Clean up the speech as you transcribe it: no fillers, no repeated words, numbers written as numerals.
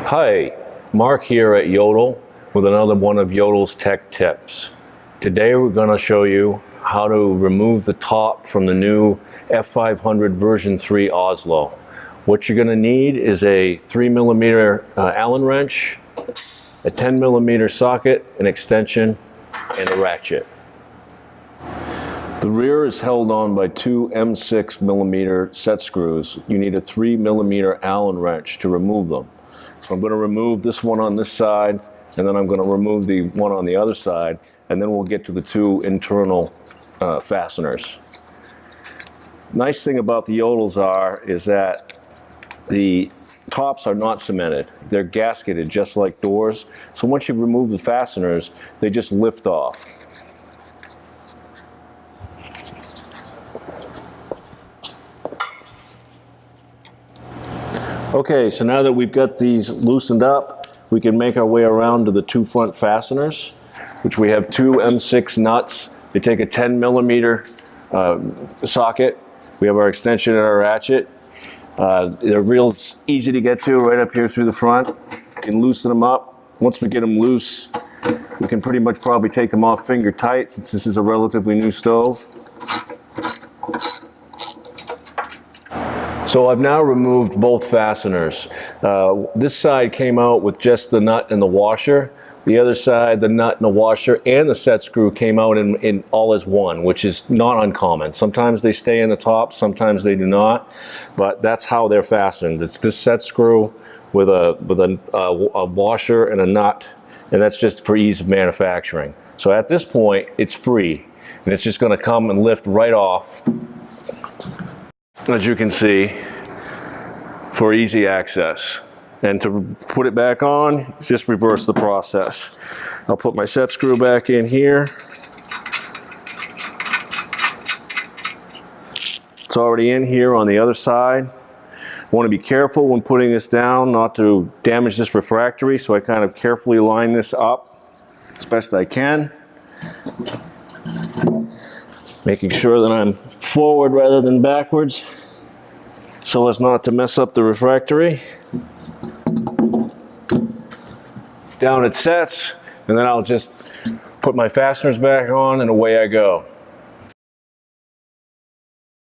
Hi, Mark here at Yodel with another one of Yodel's tech tips. Today we're going to show you how to remove the top from the new F500 version 3 Oslo. What you're going to need is a 3mm Allen wrench, a 10mm socket, an extension, and a ratchet. The rear is held on by two M6mm set screws. You need a 3mm Allen wrench to remove them. So I'm going to remove this one on this side, and then I'm going to remove the one on the other side, and then we'll get to the two internal fasteners. Nice thing about the Yodels is that the tops are not cemented. They're gasketed just like doors. So once you remove the fasteners, they just lift off. Okay, so now that we've got these loosened up, we can make our way around to the two front fasteners, which we have two M6 nuts. They take a 10mm socket. We have our extension and our ratchet. They're real easy to get to right up here through the front. You can loosen them up. Once we get them loose, we can pretty much probably take them off finger tight since this is a relatively new stove. So I've now removed both fasteners. This side came out with just the nut and the washer. The other side, the nut and the washer and the set screw came out in all as one, which is not uncommon. Sometimes they stay in the top, sometimes they do not, but that's how they're fastened. It's this set screw with a washer and a nut, and that's just for ease of manufacturing. So at this point, it's free, and it's just going to come and lift right off, as you can see, for easy access. And to put it back on, just reverse the process. I'll put my set screw back in here. It's already in here on the other side. I want to be careful when putting this down not to damage this refractory, so I kind of carefully line this up as best I can, making sure that I'm forward rather than backwards so as not to mess up the refractory. Down it sets, and then I'll just put my fasteners back on and away I go.